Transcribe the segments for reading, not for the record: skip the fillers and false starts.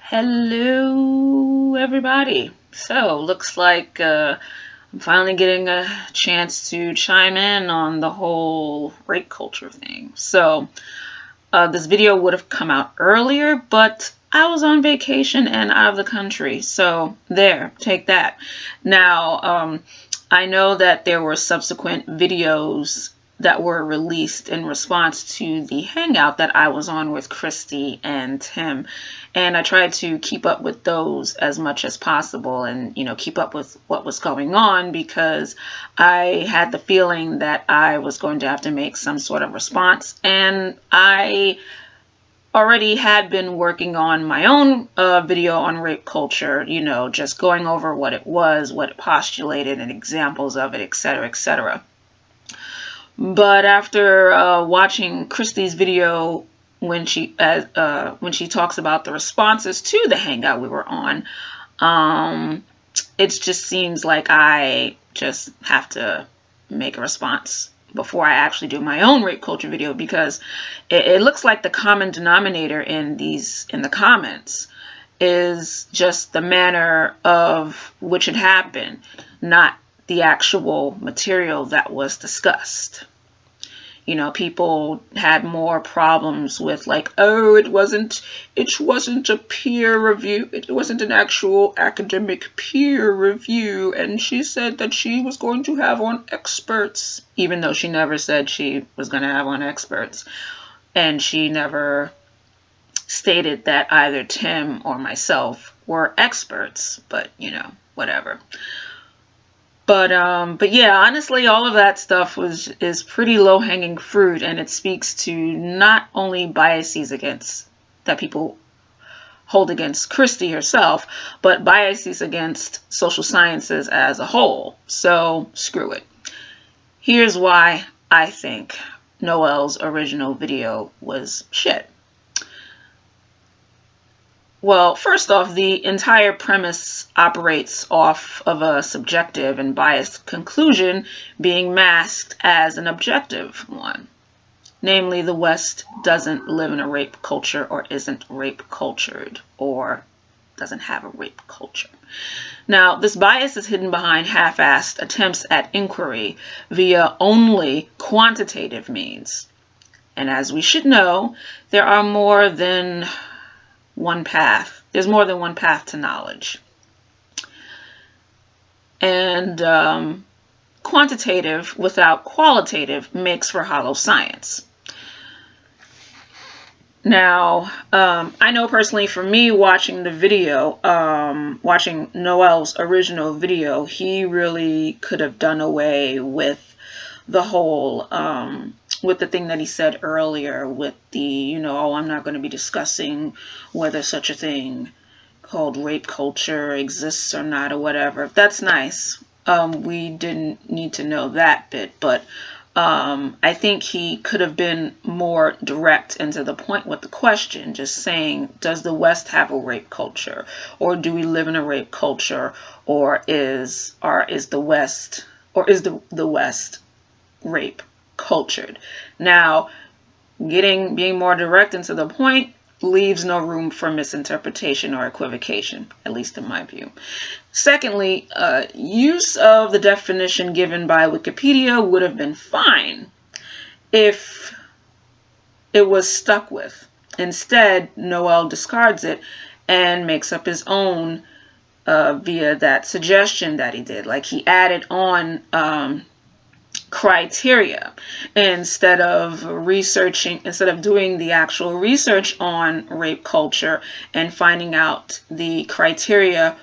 Hello, everybody. So, looks like I'm finally getting a chance to chime in on the whole rape culture thing. So, this video would have come out earlier, but I was on vacation and out of the country. So, there, take that. Now, I know that there were subsequent videos that were released in response to the hangout that I was on with Kristi and Tim. And I tried to keep up with those as much as possible and, keep up with what was going on because I had the feeling that I was going to have to make some sort of response. And I already had been working on my own video on rape culture, just going over what it was, what it postulated, and examples of it, etc., etc. But after watching Kristi's video when she talks about the responses to the hangout we were on, it just seems like I just have to make a response before I actually do my own rape culture video, because it looks like the common denominator in the comments is just the manner of which it happened, not the actual material that was discussed. People had more problems with like, oh, it wasn't a peer review. It wasn't an actual academic peer review. And she said that she was going to have on experts, even though she never said she was going to have on experts. And she never stated that either Tim or myself were experts, but whatever. But yeah, honestly, all of that stuff is pretty low-hanging fruit, and it speaks to not only biases that people hold against Kristi herself, but biases against social sciences as a whole. So screw it. Here's why I think Noel's original video was shit. Well, first off, the entire premise operates off of a subjective and biased conclusion being masked as an objective one. Namely, the West doesn't live in a rape culture, or isn't rape cultured, or doesn't have a rape culture. Now, this bias is hidden behind half-assed attempts at inquiry via only quantitative means. And as we should know, there are more than one path. There's more than one path to knowledge. And quantitative without qualitative makes for hollow science. Now, I know personally for me watching the video, watching Noel's original video, he really could have done away with the whole with the thing that he said earlier with the, oh, I'm not going to be discussing whether such a thing called rape culture exists or not, or whatever. That's nice. We didn't need to know that bit, but I think he could have been more direct and to the point with the question, just saying, does the West have a rape culture, or do we live in a rape culture, or is the West rape cultured? Now, being more direct and to the point leaves no room for misinterpretation or equivocation, at least in my view. Secondly, use of the definition given by Wikipedia would have been fine if it was stuck with. Instead, Noel discards it and makes up his own via that suggestion that he did. Like, he added on criteria instead of doing the actual research on rape culture and finding out the criteria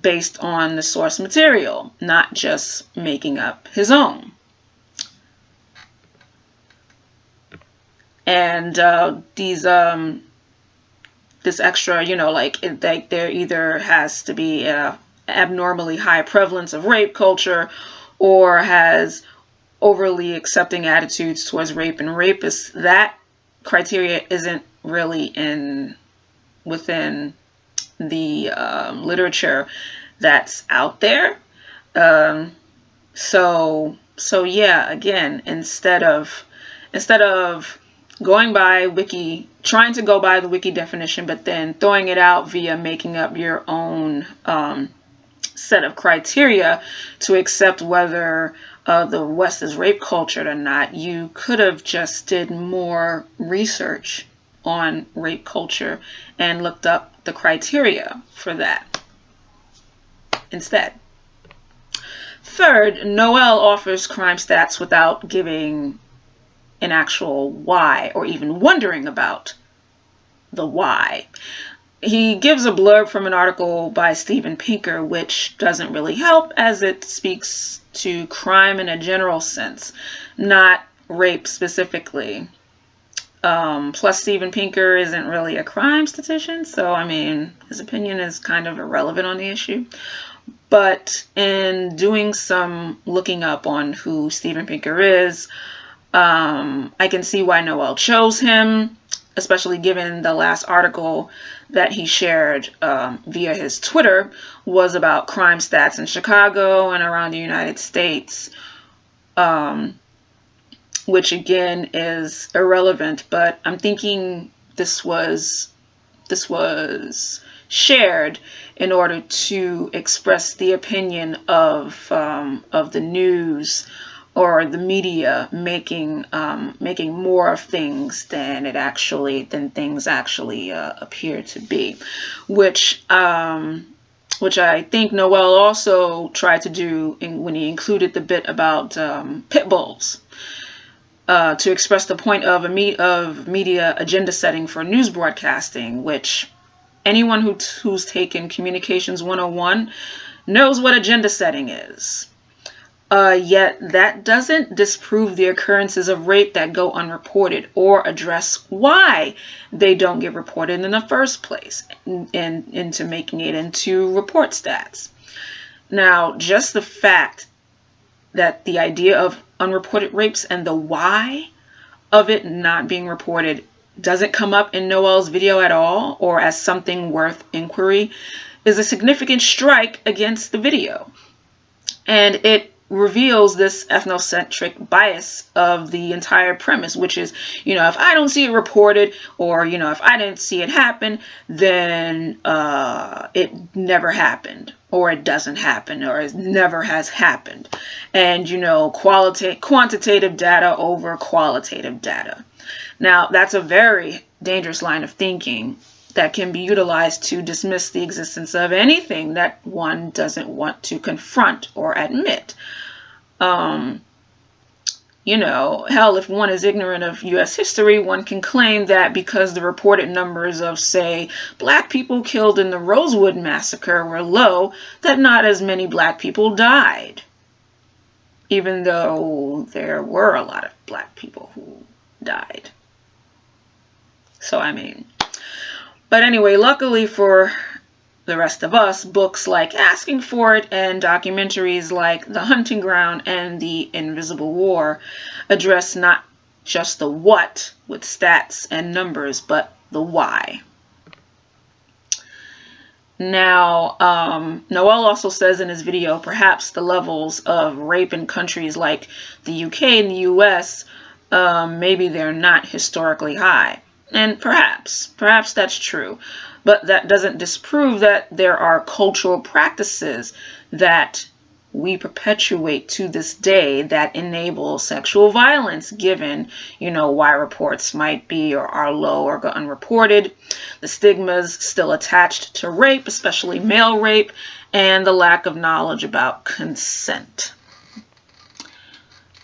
based on the source material, not just making up his own. And this extra, there either has to be a abnormally high prevalence of rape culture, or has overly accepting attitudes towards rape and rapists. That criteria isn't really within the literature that's out there. So yeah, again, instead of trying to go by the wiki definition, but then throwing it out via making up your own set of criteria to accept whether the West is rape cultured or not. You could have just did more research on rape culture and looked up the criteria for that instead. Third, Noel offers crime stats without giving an actual why or even wondering about the why. He gives a blurb from an article by Steven Pinker, which doesn't really help as it speaks to crime in a general sense, not rape specifically. Plus, Steven Pinker isn't really a crime statistician, so I mean, his opinion is kind of irrelevant on the issue. But in doing some looking up on who Steven Pinker is, I can see why Noel chose him, especially given the last article that he shared via his Twitter was about crime stats in Chicago and around the United States, which again is irrelevant, but I'm thinking this was shared in order to express the opinion of the news or the media making more of things than things actually appear to be, which I think Noel also tried to do when he included the bit about pit bulls, to express the point of media agenda setting for news broadcasting, which anyone who's taken Communications 101 knows what agenda setting is. Yet that doesn't disprove the occurrences of rape that go unreported or address why they don't get reported in the first place and into making it into report stats. Now, just the fact that the idea of unreported rapes and the why of it not being reported doesn't come up in Noel's video at all or as something worth inquiry is a significant strike against the video. And it reveals this ethnocentric bias of the entire premise, which is, if I don't see it reported or, if I didn't see it happen, then it never happened or it doesn't happen or it never has happened. And, quantitative data over qualitative data. Now, that's a very dangerous line of thinking that can be utilized to dismiss the existence of anything that one doesn't want to confront or admit. Hell, if one is ignorant of U.S. history, one can claim that because the reported numbers of, say, black people killed in the Rosewood Massacre were low, that not as many black people died. Even though there were a lot of black people who died. So, but anyway, luckily for the rest of us, books like Asking for It and documentaries like The Hunting Ground and The Invisible War address not just the what with stats and numbers, but the why. Now, Noel also says in his video, perhaps the levels of rape in countries like the UK and the US, maybe they're not historically high. And perhaps that's true. But that doesn't disprove that there are cultural practices that we perpetuate to this day that enable sexual violence, given, why reports might be or are low or go unreported, the stigmas still attached to rape, especially male rape, and the lack of knowledge about consent.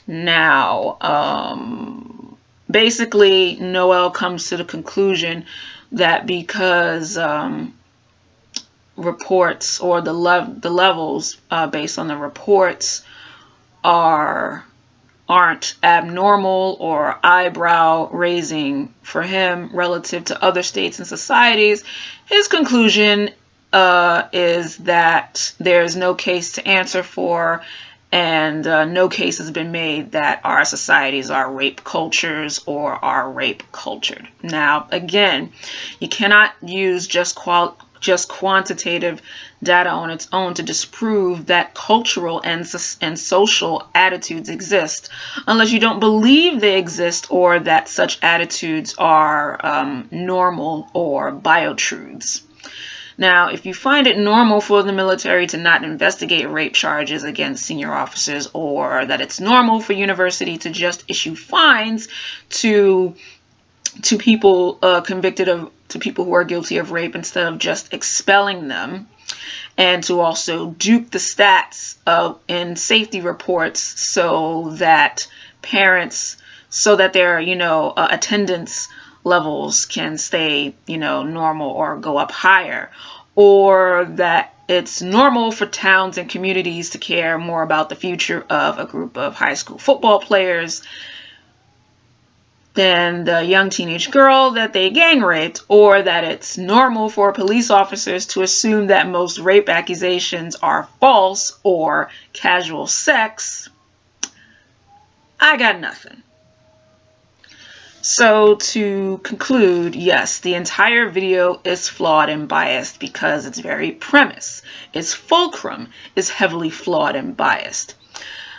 Now, basically, Noel comes to the conclusion that because reports or the levels based on the reports aren't abnormal or eyebrow raising for him relative to other states and societies, his conclusion is that there's no case to answer for, and no case has been made that our societies are rape cultures or are rape cultured. Now, again, you cannot use just just quantitative data on its own to disprove that cultural and social attitudes exist, unless you don't believe they exist or that such attitudes are normal or biotruths. Now, if you find it normal for the military to not investigate rape charges against senior officers, or that it's normal for university to just issue fines to people to people who are guilty of rape instead of just expelling them, and to also dupe the stats in safety reports so that their attendance levels can stay normal or go up higher, or that it's normal for towns and communities to care more about the future of a group of high school football players than the young teenage girl that they gang raped, or that it's normal for police officers to assume that most rape accusations are false or casual sex, I got nothing. So to conclude, yes, the entire video is flawed and biased because its very premise, its fulcrum, is heavily flawed and biased.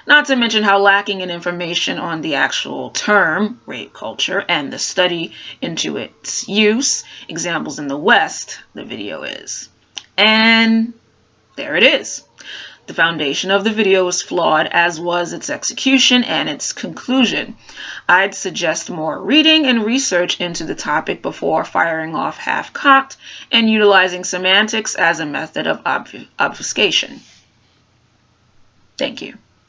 Not to mention how lacking in information on the actual term, rape culture, and the study into its use, examples in the West, the video is. And there it is. The foundation of the video was flawed, as was its execution and its conclusion. I'd suggest more reading and research into the topic before firing off half-cocked and utilizing semantics as a method of obfuscation. Thank you.